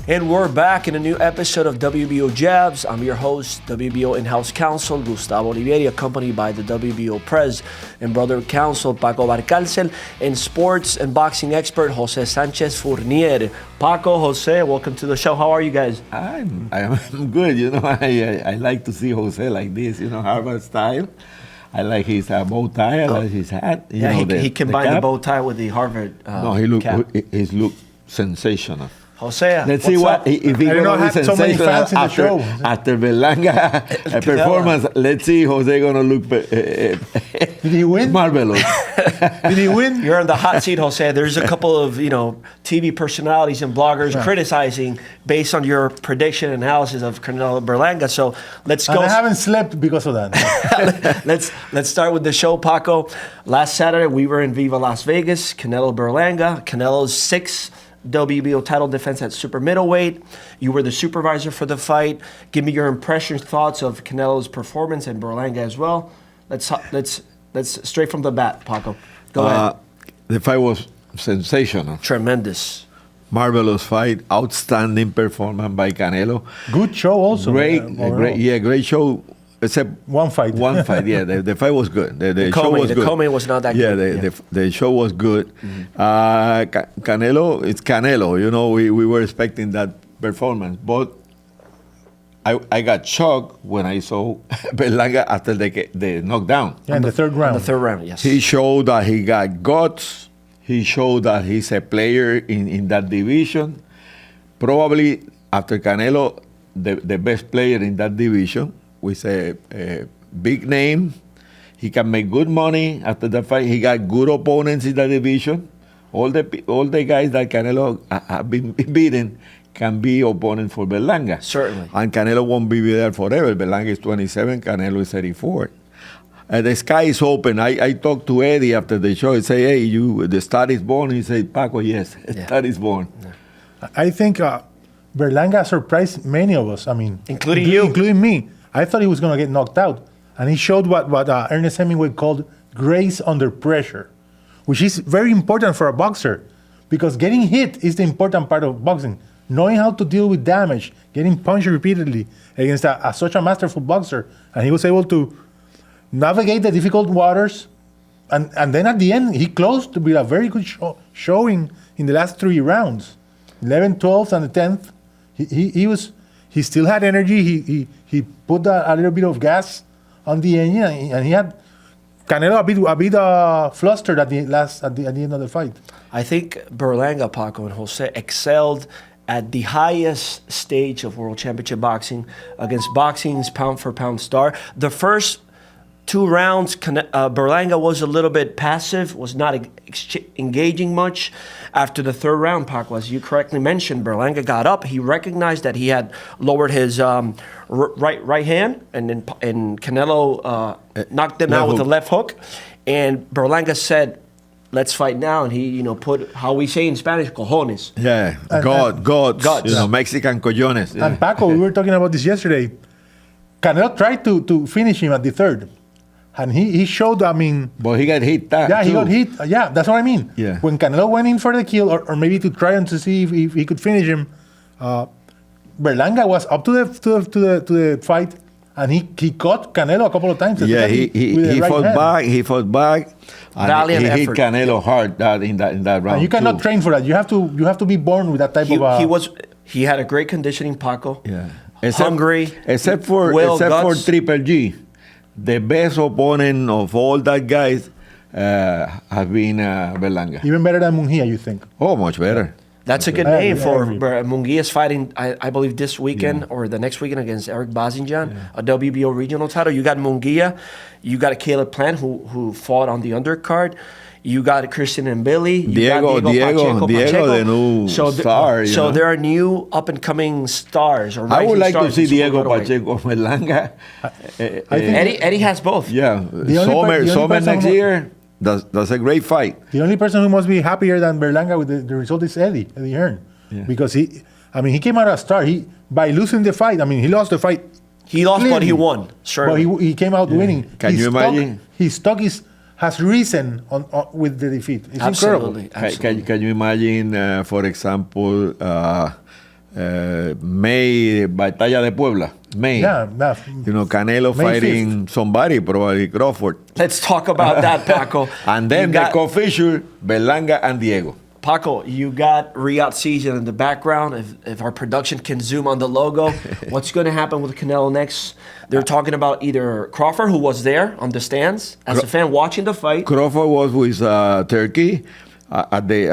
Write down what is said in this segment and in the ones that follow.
And we're back in a new episode of WBO Jabs. I'm your host, WBO in-house counsel, Gustavo Olivieri, accompanied by the WBO Prez and brother counsel, Paco Barcalcel, and sports and boxing expert, Jose Sanchez Fournier. Paco, Jose, welcome to the show. How are you guys? I'm good. You know, I like to see Jose like this, you know, Harvard style. I like his bow tie. I like his hat. He combined the bow tie with the Harvard cap. He looked sensational. Jose, let's see what if he gonna be sensational after Berlanga performance. Let's see Jose gonna look. Did he win? Marvelous. Did he win? You're on the hot seat, Jose. There's a couple of TV personalities and bloggers criticizing based on your prediction and analysis of Canelo Berlanga. So let's go. And I haven't slept because of that. let's start with the show, Paco. Last Saturday we were in Viva Las Vegas. Canelo Berlanga. Canelo's sixth WBO title defense at super middleweight. You were the supervisor for the fight. Give me your impressions, thoughts of Canelo's performance and Berlanga as well. Let's straight from the bat, Paco. Go ahead. The fight was sensational. Tremendous. Marvelous fight. Outstanding performance by Canelo. Good show also. Great show. Except one fight. Yeah. The fight was good. The show was good. The co-main was not that good. Yeah, the show was good. Mm-hmm. Canelo, it's Canelo. You know, we were expecting that performance. But I got shocked when I saw Berlanga after the knockdown. Yeah, in the third round. The third round, yes. He showed that he got guts. He showed that he's a player in that division. Probably after Canelo, the best player in that division. With a big name. He can make good money after the fight. He got good opponents in the division. All the guys that Canelo have been beaten can be opponents for Berlanga. Certainly. And Canelo won't be there forever. Berlanga is 27, Canelo is 34. The sky is open. I talked to Eddie after the show. I say, hey, the star is born. He said, Paco, yes, the star is born. Yeah. I think Berlanga surprised many of us. I mean, including you. Including me. I thought he was going to get knocked out. And he showed what Ernest Hemingway called grace under pressure, which is very important for a boxer because getting hit is the important part of boxing. Knowing how to deal with damage, getting punched repeatedly against such a masterful boxer. And he was able to navigate the difficult waters. And then at the end, he closed with a very good showing in the last 3 rounds. 11th, 12th, and the 10th. He still had energy. He put a little bit of gas on the engine, and he had Canelo a bit flustered at the end of the fight. I think Berlanga, Paco, and Jose excelled at the highest stage of World Championship boxing against boxing's pound-for-pound star. The first 2 rounds, Berlanga was a little bit passive, was not engaging much. After the third round, Paco, as you correctly mentioned, Berlanga got up. He recognized that he had lowered his right hand, and Canelo knocked him out with a left hook. And Berlanga said, let's fight now. And he, put, how we say in Spanish, cojones. Yeah, guts. Mexican cojones. Yeah. And Paco, we were talking about this yesterday. Canelo tried to finish him at the third. And he showed, But he got hit too. He got hit. Yeah, that's what I mean. Yeah. When Canelo went in for the kill, or maybe to try and to see if he could finish him, Berlanga was up to the fight, and he caught Canelo a couple of times. Yeah, he fought back. Valiant he hit effort. Canelo hard in that round. And you cannot train for that. You have to be born with that type of. He had a great conditioning, Paco. Yeah. Hungry. Except for Triple G. The best opponent of all that guys have been Berlanga. Even better than Munguia, you think? Oh, much better. That's a good name for Munguia's fighting, I believe, this weekend or the next weekend against Eric Bazinjan, a WBO regional title. You got Munguia. You got Caleb Plant, who fought on the undercard. You got Christian and Billy. Diego, the new star. So there are new up-and-coming stars. Or I would like to see Diego Pacheco Berlanga. Eddie has both. Yeah. Sommer next year. That's a great fight. The only person who must be happier than Berlanga with the result is Eddie Hearn. Yeah. Because he came out a star. By losing the fight, he lost the fight. He lost, but he won. Sure. But he came out winning. Can you imagine? His stock has risen with the defeat. It's Absolutely. incredible. Absolutely. Can you imagine, for example, May Batalla de Puebla. May. Yeah, Canelo May fighting somebody, probably Crawford. Let's talk about that, Paco. And then the co-feature, Berlanga and Diego. Paco, you got Riyadh season in the background. If our production can zoom on the logo, what's going to happen with Canelo next? They're talking about either Crawford, who was there on the stands as a fan watching the fight. Crawford was with Turkey at the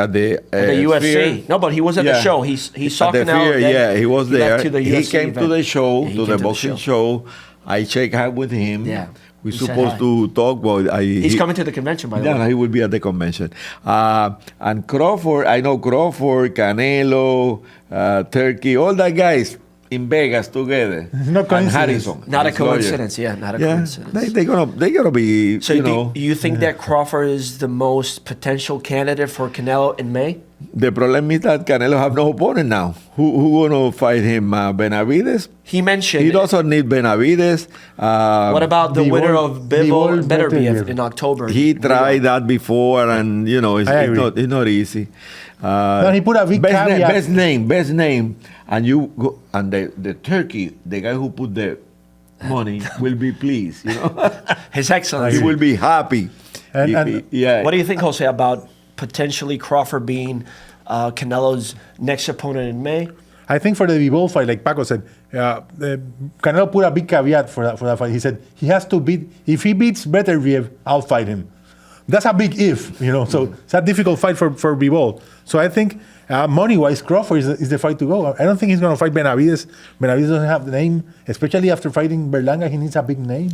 UFC. Sphere. No, but he was at the show. He saw at the Canelo. Sphere, he was there. To the He UFC came event. to the show, He to came the boxing show. I shake hands with him. Yeah. We're He said supposed hi. to talk, but He's coming to the convention, by the way. he will be at the convention. And Crawford, I know Crawford, Canelo, Turkey, all the guys in Vegas together. No and coincidence. Harrison. Not a his lawyer. coincidence, yeah, not a Yeah, coincidence. they gonna be. So do you think that Crawford is the most potential candidate for Canelo in May? The problem is that Canelo have no opponent now. Who gonna fight him? Benavides? He mentioned. He doesn't need Benavides. What about the Bivol- winner of Bivol and Bivol Beterbiev Beterbiev. in October? He tried that before, and I agree. it's not easy. No, he put a big caveat. Best name, and you go, and the Turkey, the guy who put the money will be pleased. His Excellency. He will be happy. And- Yeah. What do you think, Jose, about potentially Crawford being Canelo's next opponent in May? I think for the Bivol fight, like Paco said, Canelo put a big caveat for that fight. He said he has to beat. If he beats Beterbiev, I'll fight him. That's a big if, So it's a difficult fight for Bivol. So I think money-wise, Crawford is the fight to go. I don't think he's going to fight Benavides. Benavides doesn't have the name, especially after fighting Berlanga. He needs a big name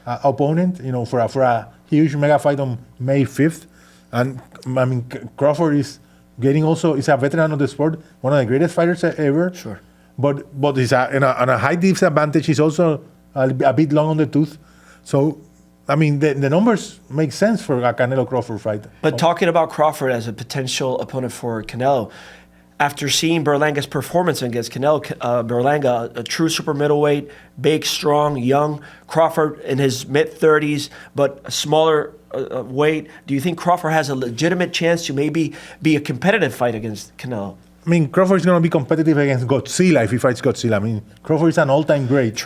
opponent, for a huge mega fight on May 5th. And I mean, Crawford is getting also is a veteran of the sport, one of the greatest fighters ever. Sure. But he's on a high disadvantage. He's also a bit long on the tooth. So, I mean, the numbers make sense for a Canelo Crawford fight. But talking about Crawford as a potential opponent for Canelo, after seeing Berlanga's performance against Canelo, Berlanga, a true super middleweight, big, strong, young, Crawford in his mid-30s, but a smaller weight, do you think Crawford has a legitimate chance to maybe be a competitive fight against Canelo? I mean, Crawford is going to be competitive against Godzilla if he fights Godzilla. I mean, Crawford is an all-time great.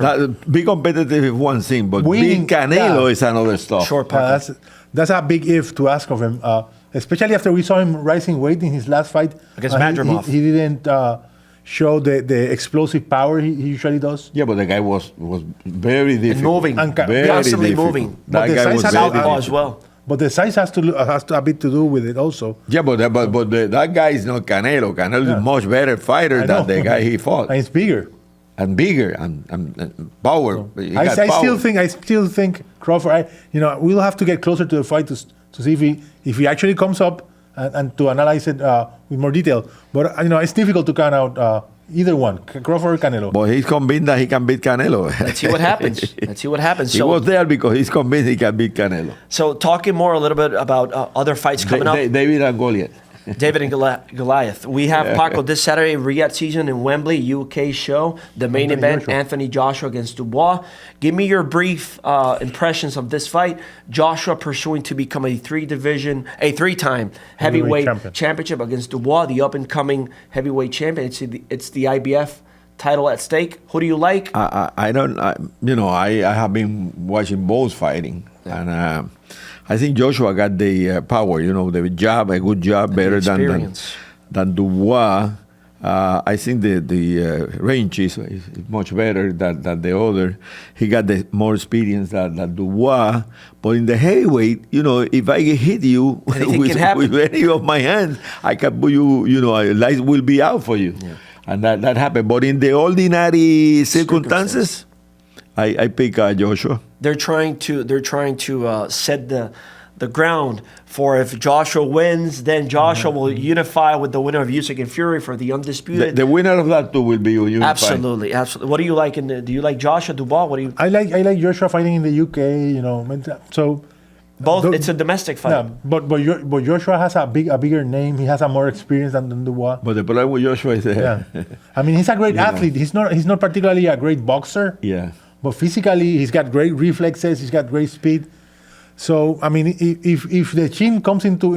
Be competitive is one thing, but Winning, being Canelo yeah. is another stuff. Sure, Paco. That's a big if to ask of him, especially after we saw him rising weight in his last fight. Against Madrimov. He didn't show the explosive power he usually does. Yeah, but the guy was very difficult. moving. And Very constantly difficult. moving. But That the guy size was has very to- Southpaw difficult. as well. But the size has a bit to do with it also. Yeah, but that guy is not Canelo. Canelo is a much better fighter I know. than the guy he fought. And it's bigger. And bigger and power. He I got power. still think Crawford. We'll have to get closer to the fight to see if he actually comes up and to analyze it with more detail. But it's difficult to count out either one, Crawford or Canelo. But he's convinced that he can beat Canelo. Let's see what happens. Let's see what happens. He was there because he's convinced he can beat Canelo. So talking more a little bit about other fights coming up. David and Goliath. David and Goliath. We have Paco this Saturday, Riyadh season in Wembley, UK show. The main Anthony event, Joshua. Anthony Joshua against Dubois. Give me your brief impressions of this fight. Joshua pursuing to become a three-time heavyweight championship against Dubois, the up-and-coming heavyweight champion. It's the IBF title at stake. Who do you like? I have been watching both fighting, and I think Joshua got the power, the jab, a good jab, better than Dubois. I think the range is much better than the other. He got the more experience than Dubois. But in the heavyweight, if I hit you with any of my hands, I can put you, light will be out for you. Yeah. And that happened. But in the ordinary circumstances, I pick Joshua. They're trying to set the ground for if Joshua wins, then Joshua will unify with the winner of Usyk and Fury for the undisputed. The winner of that two will be unified. Absolutely. What do you like? Do you like Joshua Dubois? What do you? I like Joshua fighting in the UK. So both. It's a domestic fight. Yeah, but Joshua has a bigger name. He has a more experience than Dubois. But the problem with Joshua is I mean, he's a great athlete. He's not particularly a great boxer. Yeah. But physically, he's got great reflexes. He's got great speed. So I mean, if the chin comes into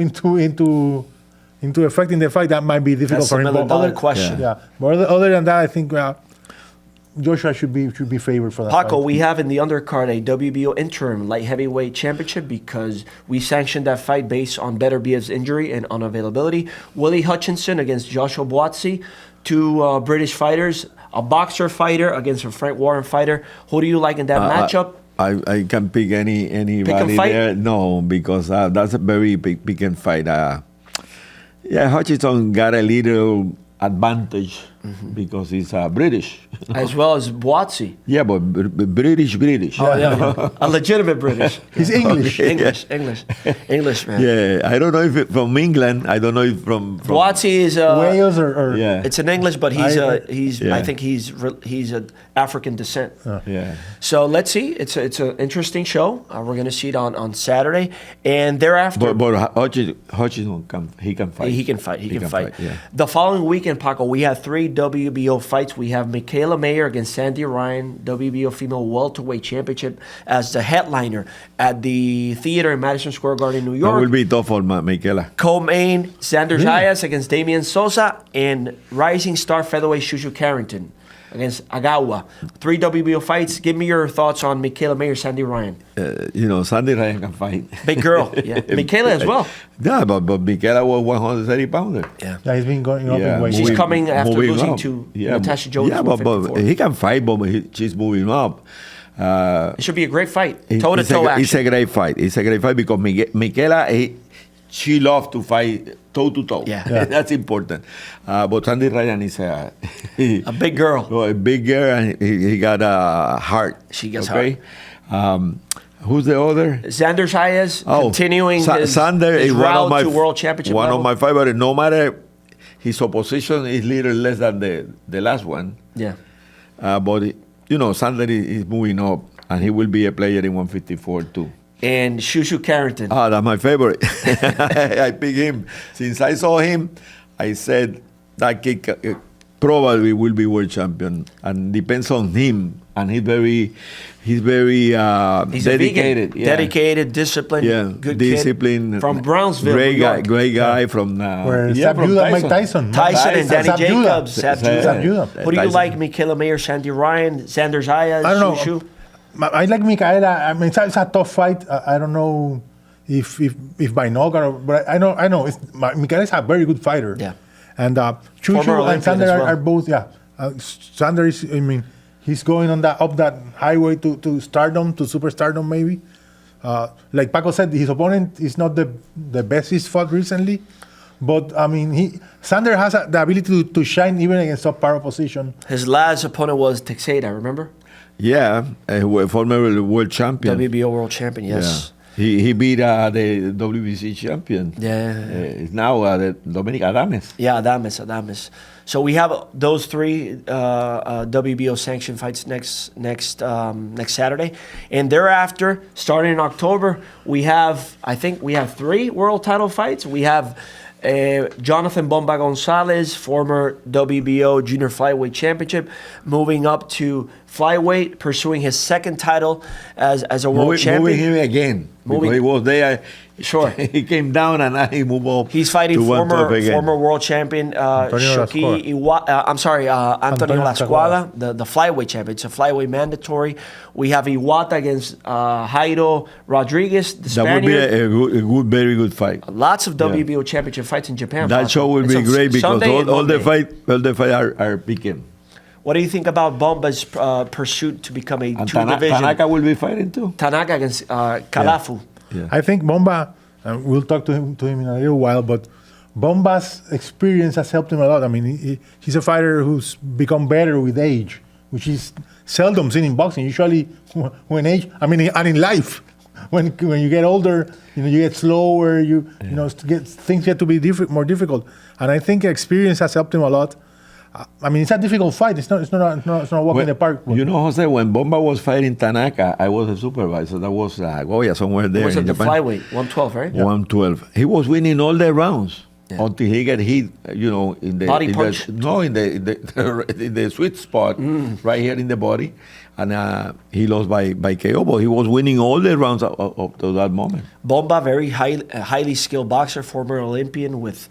into effect in the fight, that might be difficult That's for a him. $1 But million question. Yeah, but other than that, I think Joshua should be favored for that. Paco, fight. we have in the undercard a WBO interim light heavyweight championship because we sanctioned that fight based on Better Biev's injury and unavailability. Willie Hutchinson against Joshua Buatsi, two British fighters, a boxer fighter against a Frank Warren fighter. Who do you like in that matchup? I can pick anybody fight? there. No, because that's a very big pick and fight. Yeah, Hutchinson got a little advantage because he's British. As well as Buatsi. Yeah, but British. Oh, yeah. A legitimate British. He's English. English, man. Yeah, I don't know if it's from England. I don't know if from Buatsi is Wales or yeah. It's in English, but he's Yeah. I think he's of African descent. Yeah. So let's see. It's an interesting show. We're gonna see it on Saturday, and thereafter. But Hutchinson can fight. He can fight. He can fight. Yeah. The following weekend, Paco, we have 3 WBO fights. We have Michaela Mayer against Sandy Ryan, WBO Female Welterweight Championship, as the headliner at the theater in Madison Square Garden, New That York. will be tough for Michaela. Co-main, Xander Zayas against Damian Sosa, and rising star featherweight Shushu Carrington against Agawa. 3 WBO fights. Give me your thoughts on Michaela Mayer, Sandy Ryan. Sandy Ryan can fight. Big girl, yeah. Michaela as well. Yeah, but Michaela was 130 pounder. Yeah. Yeah, he's been going up in weight. She's coming after moving losing up. to Natasha Jones. Yeah, but he can fight, but she's moving up. It should be a great fight. Toe-to-toe action. It's a great fight. It's a great fight because Michaela, she loves to fight toe-to-toe. Yeah. That's important. But Sandy Ryan is a big girl. A big girl, and he got a heart. She gets heart. Who's the other? Xander Zayas continuing his Sander is route to world championship One level. of my favorites. No matter his opposition is little less than the last one. Yeah. But Sander is moving up, and he will be a player in 154 too. And Shushu Carrington. That's my favorite. I picked him. Since I saw him, I said that kid probably will be world champion, and depends on him. And he's very dedicated. Yeah. Dedicated, disciplined, good discipline. Kid. From Brownsville, great New York. Great guy from Mike Tyson. Tyson and Danny Jacobs. Zab Judah. Who do you like? Michaela Mayer, Sandy Ryan, Xander Zayas, I don't Shushu? know. I like Michaela. I mean, it's a tough fight. I don't know if by knockout, but I know Michaela is a very good fighter. Yeah. And Shushu and Sander are both. Yeah. Sander is. I mean, he's going on that highway to stardom, to superstardom maybe. Like Paco said, his opponent is not the best he's fought recently, but I mean, Sander has the ability to shine even against subpar opposition. His last opponent was Teixeira, remember? Yeah, a former world champion. WBO world champion, yes. Yeah. He beat the WBC champion. Yeah. Now Dominic Adames. Yeah, Adames. So we have those 3 WBO sanctioned fights next Saturday, and thereafter, starting in October, I think we have 3 world title fights. We have Jonathan Bomba González, former WBO Junior Flyweight Championship, moving up to Flyweight, pursuing his 2nd title as a world champion. Moving him again. Because he was there. Sure. He came down and now he moved up. He's fighting former world champion Antonio Lascuaga, the flyweight champion. It's a flyweight mandatory. We have Iwata against Jairo Rodriguez, the Spaniard. That would be a very good fight. Lots of WBO championship fights in Japan. That show will be great because all the fights are picking. What do you think about Bomba's pursuit to become a two-division? Tanaka will be fighting too. Tanaka against Kalafu. Yeah. I think Bomba, we'll talk to him in a little while, but Bomba's experience has helped him a lot. I mean, he's a fighter who's become better with age, which is seldom seen in boxing. Usually, when age, and in life, when you get older, you get slower. Things get to be more difficult. And I think experience has helped him a lot. I mean, it's a difficult fight. It's not a walk in the park. Jose, when Bomba was fighting Tanaka, I was a supervisor. That was Goya somewhere there. It was in at the Japan. flyweight, 112, right? Yeah. 112. He was winning all the rounds. until he get hit, in the Body punch? in the sweet spot, right here in the body, and he lost by KO. But he was winning all the rounds up to that moment. Bomba, very highly skilled boxer, former Olympian with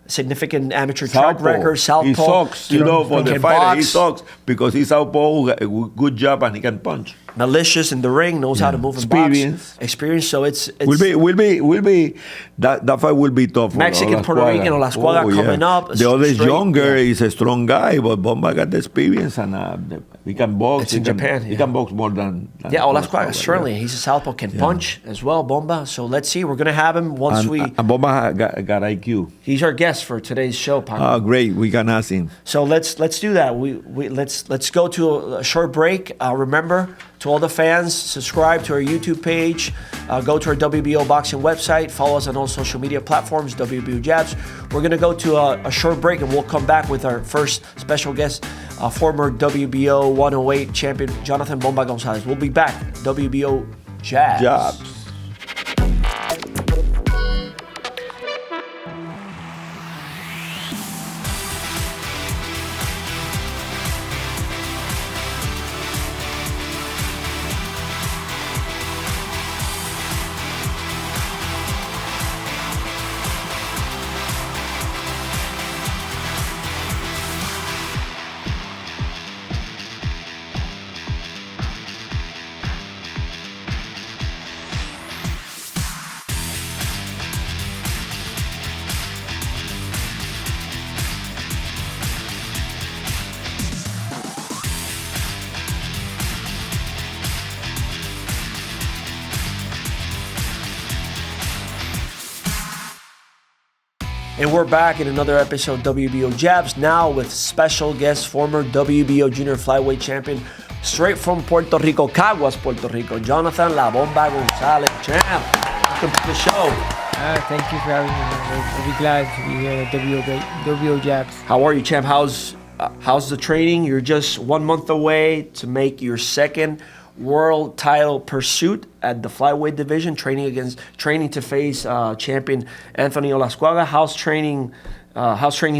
significant amateur track record. Southpaw. He sucks, for the can fighter. He box. sucks because he's southpaw, good job, and he can punch. Malicious in the ring, knows how to move and box. Experience. So it's will be that fight will be tough. Mexican, Puerto Rican, Olascuaga coming up. The other is younger. He's a strong guy, but Bomba got the experience and he can box. It's in Japan. He can box more than Olascuaga certainly. He's a southpaw, can punch as well. Bomba. So let's see. We're gonna have him once and Bomba got IQ. He's our guest for today's show, Paco. Oh, great! We can ask him. So let's do that. Let's go to a short break. Remember, to all the fans, subscribe to our YouTube page. Go to our WBO boxing website. Follow us on all social media platforms. WBO Jabs. We're gonna go to a short break, and we'll come back with our first special guest, former WBO 108 champion Jonathan Bomba González. We'll be back. WBO Jabs. And we're back in another episode of WBO Jabs, now with special guest, former WBO junior flyweight champion, straight from Puerto Rico, Caguas, Puerto Rico, Jonathan La Bomba González. Champ, welcome to the show. Thank you for having me. We'll be glad to be here at WBO Jabs. How are you, champ? How's the training? You're just 1 month away to make your second world title pursuit at the flyweight division, training to face champion Anthony Olascuaga. How's training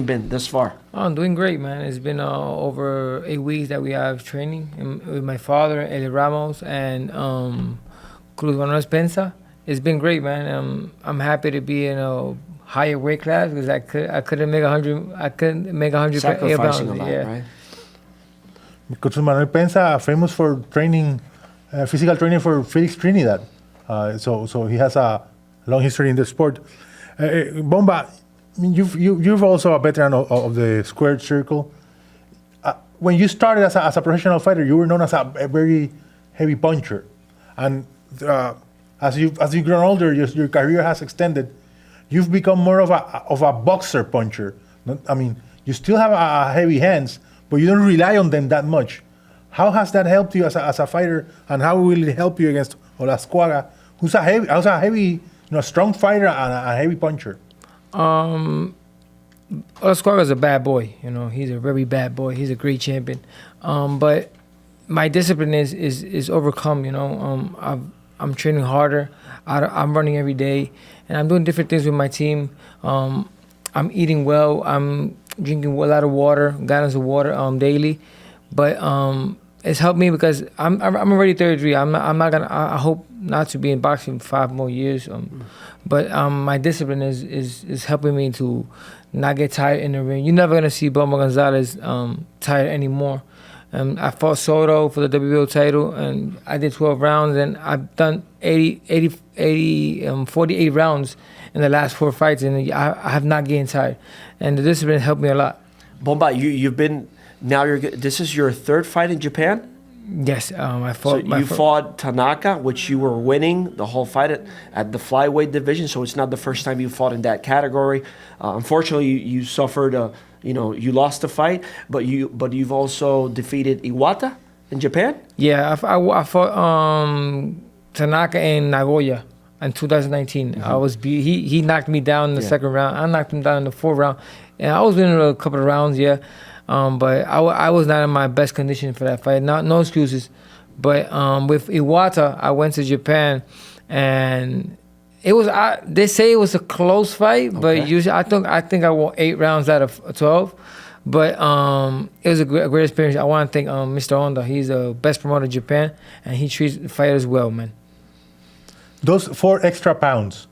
been thus far? Oh, I'm doing great, man. It's been over 8 weeks that we have training with my father, Eli Ramos, and Cruz Manuel Spencer. It's been great, man. I'm happy to be in a higher weight class because I couldn't make 100. I couldn't make 100 Sacrificing pounds. a lot, right? Because Manuel Pensa, famous for training, physical training for Felix Trinidad. So he has a long history in the sport. Bomba, you've also a veteran of the squared circle. When you started as a professional fighter, you were known as a very heavy puncher, and as you've grown older, your career has extended. You've become more of a boxer puncher. You still have heavy hands, but you don't rely on them that much. How has that helped you as a fighter, and how will it help you against Olascuaga, who's a heavy, strong fighter and a heavy puncher? Olascuaga is a bad boy. He's a very bad boy. He's a great champion. But my discipline is overcome. I'm training harder. I'm running every day, and I'm doing different things with my team. I'm eating well. I'm drinking a lot of water, gallons of water daily. But it's helped me because I'm already 33. I'm not gonna. I hope not to be in boxing for 5 more years. But my discipline is helping me to not get tired in the ring. You're never gonna see Bomba González tired anymore. I fought Soto for the WBO title, and I did 12 rounds, and I've done 48 rounds in the last 4 fights, and I have not getting tired. And the discipline helped me a lot. Bomba, you've been. Now this is your 3rd fight in Japan? Yes, I fought. So you fought Tanaka, which you were winning the whole fight at the flyweight division. So it's not the first time you fought in that category. Unfortunately, you suffered you lost the fight, but you've also defeated Iwata in Japan. Yeah, I fought Tanaka in Nagoya in 2019. Mm-hmm. He knocked me down in the 2nd round. I knocked him down in the 4th round, and I was winning a couple of rounds. Yeah. But I was not in my best condition for that fight. No excuses. But with Iwata, I went to Japan, and It was. They say it was a close fight, but Okay. usually I think I won 8 rounds out of 12. But it was a great experience. I want to thank Mr. Honda. He's the best promoter in Japan, and he treats fighters well, man. Those 4 extra pounds,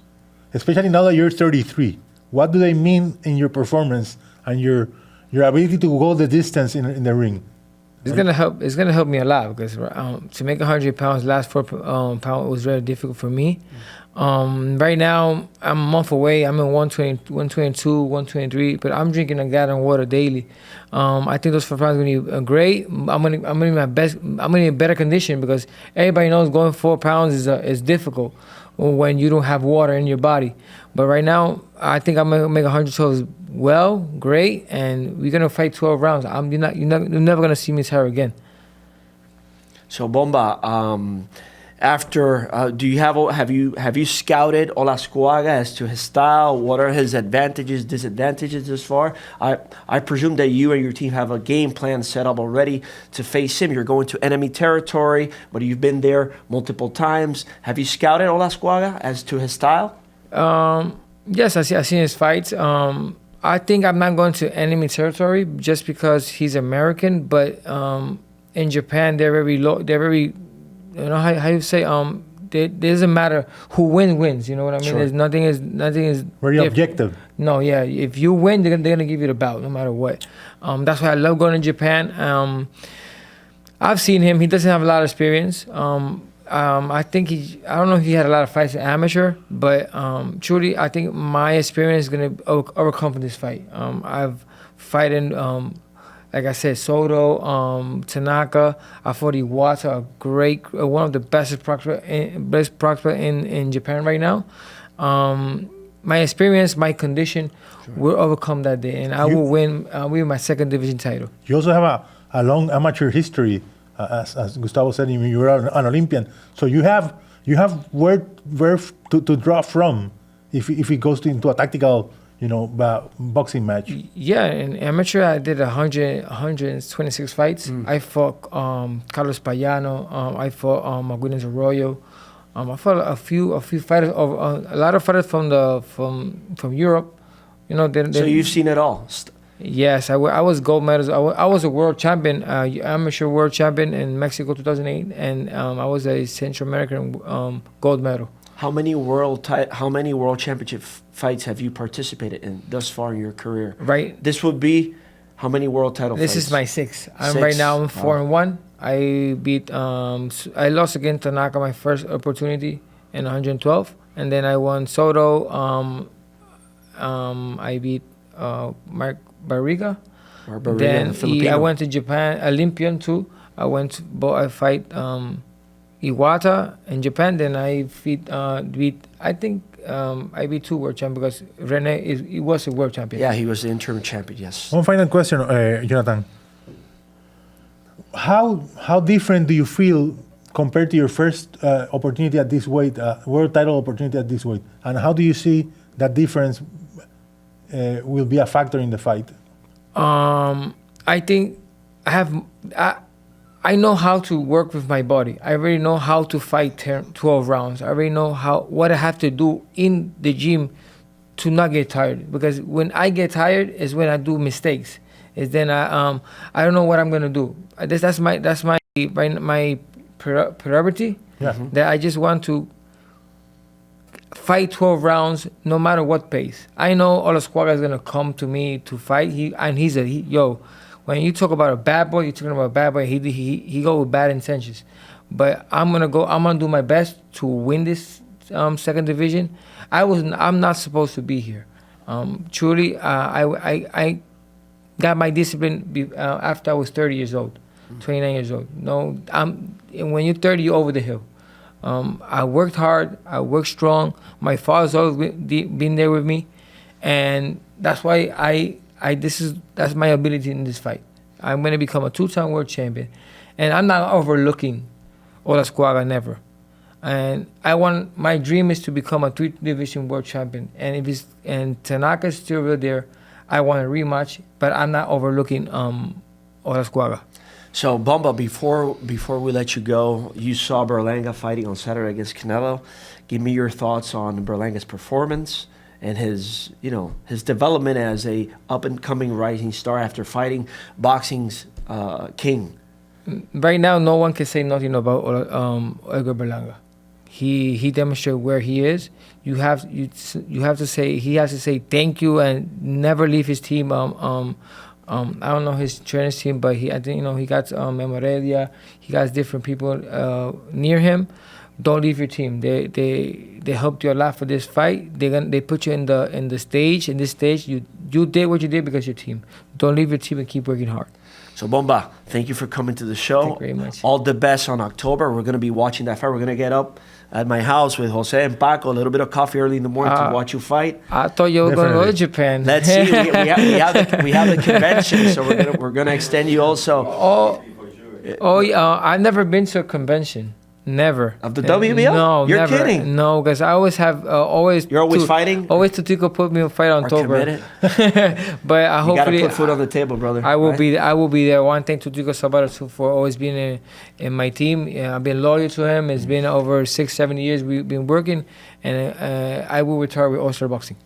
especially now that you're 33, what do they mean in your performance and your ability to go the distance in the ring? It's gonna help. It's gonna help me a lot because to make 100 pounds, last 4 pounds was very difficult for me. Right now, I'm a month away. I'm in 120, 122, 123, but I'm drinking a gallon of water daily. I think those 4 pounds are gonna be great. I'm gonna be my best. I'm gonna be in better condition because everybody knows going 4 pounds is difficult when you don't have water in your body. But right now, I think I'm gonna make 112 well, great, and we're gonna fight 12 rounds. You're never gonna see me tire again. So Bomba, after have you scouted Olascuaga as to his style? What are his advantages, disadvantages thus far? I presume that you and your team have a game plan set up already to face him. You're going to enemy territory, but you've been there multiple times. Have you scouted Olascuaga as to his style? Yes, I seen his fights. I think I'm not going to enemy territory just because he's American, but in Japan they're very low. They're very, you know how you say, it doesn't matter who wins. You know what I mean? Sure. There's nothing is Very diff- objective. No, yeah. If you win, they're gonna give you the bout no matter what. That's why I love going to Japan. I've seen him. He doesn't have a lot of experience. I think I don't know if he had a lot of fights in amateur, but truly, I think my experience is going to overcome this fight. I've fought in, like I said, Soto, Tanaka. I fought Iwata, a great, one of the best prospect in Japan right now. My experience, my condition will overcome that day, and I will win my second division title. You also have a long amateur history, as Gustavo said. You were an Olympian, so you have where to draw from if it goes into a tactical, boxing match. Yeah, in amateur I did 126 fights. I fought Carlos Payano. I fought Maguines Arroyo. I fought a few fighters, a lot of fighters from Europe. So you've seen it all. Yes, I was gold medalist. I was a world champion, amateur world champion in Mexico 2008, and I was a Central American gold medal. How many world championship fights have you participated in thus far in your career? Right. This would be how many world title This fights? is my 6th. I'm 6? right now. I'm Wow. 4-1. I beat. I lost against Tanaka my first opportunity in 112, and then I won Soto. I beat Mark Barriga. Then I went to Japan, Olympian too. I fight Iwata in Japan. Then I beat. I think I beat 2 world champions because he was a world champion. Yeah, he was the interim champion. Yes. One final question, Jonathan. How different do you feel compared to your first opportunity at this weight, world title opportunity at this weight, and how do you see that difference will be a factor in the fight? I think I know how to work with my body. I already know how to fight 12 rounds. I already know what I have to do in the gym to not get tired. Because when I get tired is when I do mistakes. Is then I don't know what I'm gonna do. That's my priority. Yeah. That I just want to fight 12 rounds no matter what pace. I know Olascuaga is gonna come to me to fight. When you talk about a bad boy, you're talking about a bad boy. He go with bad intentions. But I'm gonna do my best to win this second division. I'm not supposed to be here. Truly, I got my discipline after I was 30 years old, 29 years old. No, when you're 30, you're over the hill. I worked hard. I worked strong. My father's always been there with me, and that's why that's my ability in this fight. I'm gonna become a 2-time world champion, and I'm not overlooking Olascuaga, never. And my dream is to become a 3-division world champion. And Tanaka is still there, I want a rematch, but I'm not overlooking Olascuaga. So, Bomba, before we let you go, you saw Berlanga fighting on Saturday against Canelo. Give me your thoughts on Berlanga's performance and his development as a up-and-coming rising star after fighting boxing's king. Right now, no one can say nothing about Edgar Berlanga. He demonstrated where he is. You have to say, he has to say thank you and never leave his team. I don't know his trainer's team, but I think he got Memorelia. He got different people near him. Don't leave your team. They helped you a lot for this fight. They put you in the stage. In this stage, you did what you did because your team. Don't leave your team and keep working hard. So, Bomba, thank you for coming to the show. Thank you very much. All the best on October. We're going to be watching that fight. We're going to get up at my house with Jose and Paco, a little bit of coffee early in the morning to watch you fight. I thought you were going to go to Definitely. Japan. Let's see. We have the convention, so we're gonna extend you also. I've never been to a convention. Never. Of the WBO? No, You're never. kidding. No, because I always have You're always fighting? Always Tutico put me on fight on Are October. committed? But You gotta hopefully put food on the table, brother. I will right? be. I will be there. One thank Tutico Sabara for always being in my team. I've been loyal to him. It's been over 6-7 years we've been working, and I will retire with All-Star Boxing.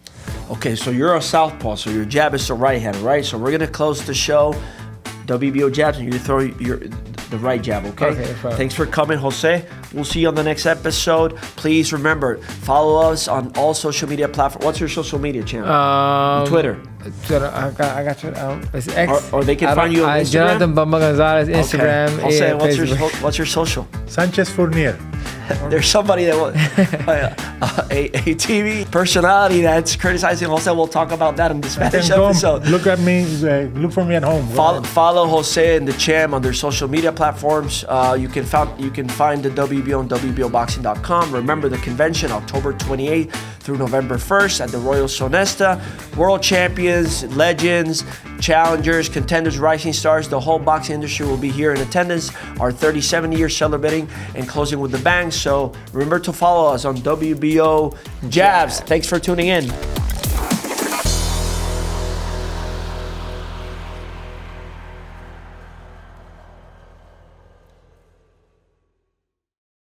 Okay, so you're a southpaw, so your jab is the right hand, right? So we're gonna close the show. WBO jabs, and you throw the right jab, okay? Okay, no problem. Thanks for coming, Jose. We'll see you on the next episode. Please remember, follow us on all social media platforms. What's your social media channel? Twitter. Twitter. I got Twitter. It's X. Or they can find you on Instagram? Jonathan Bomba González, Instagram. Okay. Jose, Facebook. what's your social? Sanchez Fournier. There's somebody that a TV personality that's criticizing Jose. We'll talk about that in the Spanish Then go episode. look at me. Look for me at home. Follow Jose and the Champ on their social media platforms. You can find the WBO on WBOboxing.com. Remember the convention, October 28th through November 1st at the Royal Sonesta. World champions, legends, challengers, contenders, rising stars. The whole boxing industry will be here in attendance. Our 37 years celebrating and closing with the bang. So remember to follow us on WBO Jabs. Thanks for tuning in.